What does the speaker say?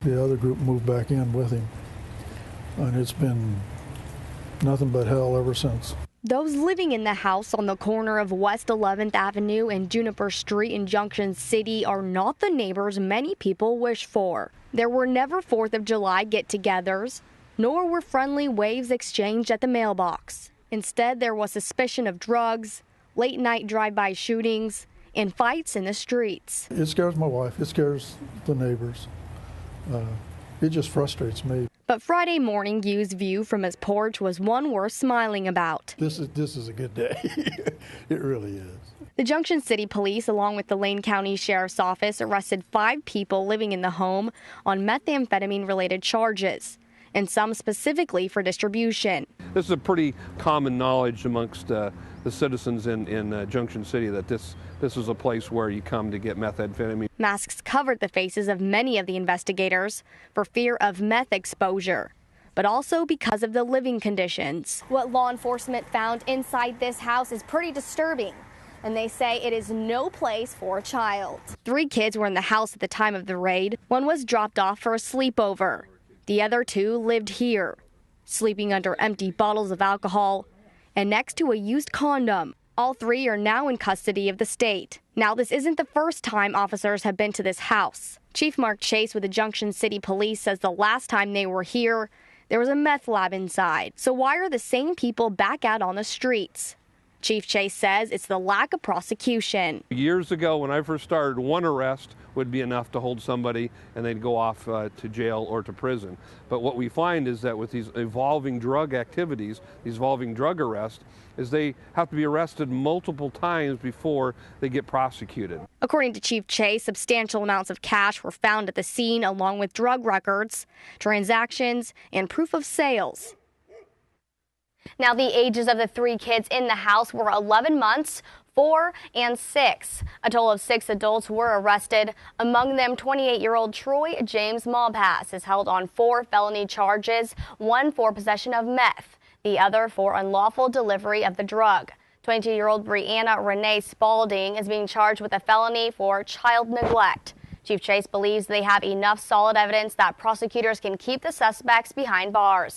The other group moved back in with him, and it's been nothing but hell ever since. Those living in the house on the corner of West 11th Avenue and Juniper Street in Junction City are not the neighbors many people wish for. There were never 4th of July get-togethers, nor were friendly waves exchanged at the mailbox. Instead, there was suspicion of drugs, late-night drive-by shootings, and fights in the streets. It scares my wife. It scares the neighbors. It just frustrates me. But Friday morning, Yu's view from his porch was one worth smiling about. This is a good day. It really is. The Junction City Police, along with the Lane County Sheriff's Office, arrested 5 people living in the home on methamphetamine-related charges, and some specifically for distribution. This is a pretty common knowledge amongst the citizens in Junction City that this is a place where you come to get methamphetamine. Masks covered the faces of many of the investigators for fear of meth exposure, but also because of the living conditions. What law enforcement found inside this house is pretty disturbing, and they say it is no place for a child. 3 kids were in the house at the time of the raid. One was dropped off for a sleepover. The other 2 lived here, sleeping under empty bottles of alcohol and next to a used condom. All 3 are now in custody of the state. Now, this isn't the first time officers have been to this house. Chief Mark Chase with the Junction City Police says the last time they were here, there was a meth lab inside. So why are the same people back out on the streets? Chief Chase says it's the lack of prosecution. Years ago, when I first started, 1 arrest would be enough to hold somebody and they'd go off to jail or to prison. But what we find is that with these evolving drug activities, these evolving drug arrests, is they have to be arrested multiple times before they get prosecuted. According to Chief Chase, substantial amounts of cash were found at the scene along with drug records, transactions, and proof of sales. Now, the ages of the 3 kids in the house were 11 months, 4, and 6. A total of 6 adults were arrested. Among them, 28-year-old Troy James Malpass is held on 4 felony charges, 1 for possession of meth, the other for unlawful delivery of the drug. 22-year-old Brianna Renee Spalding is being charged with a felony for child neglect. Chief Chase believes they have enough solid evidence that prosecutors can keep the suspects behind bars.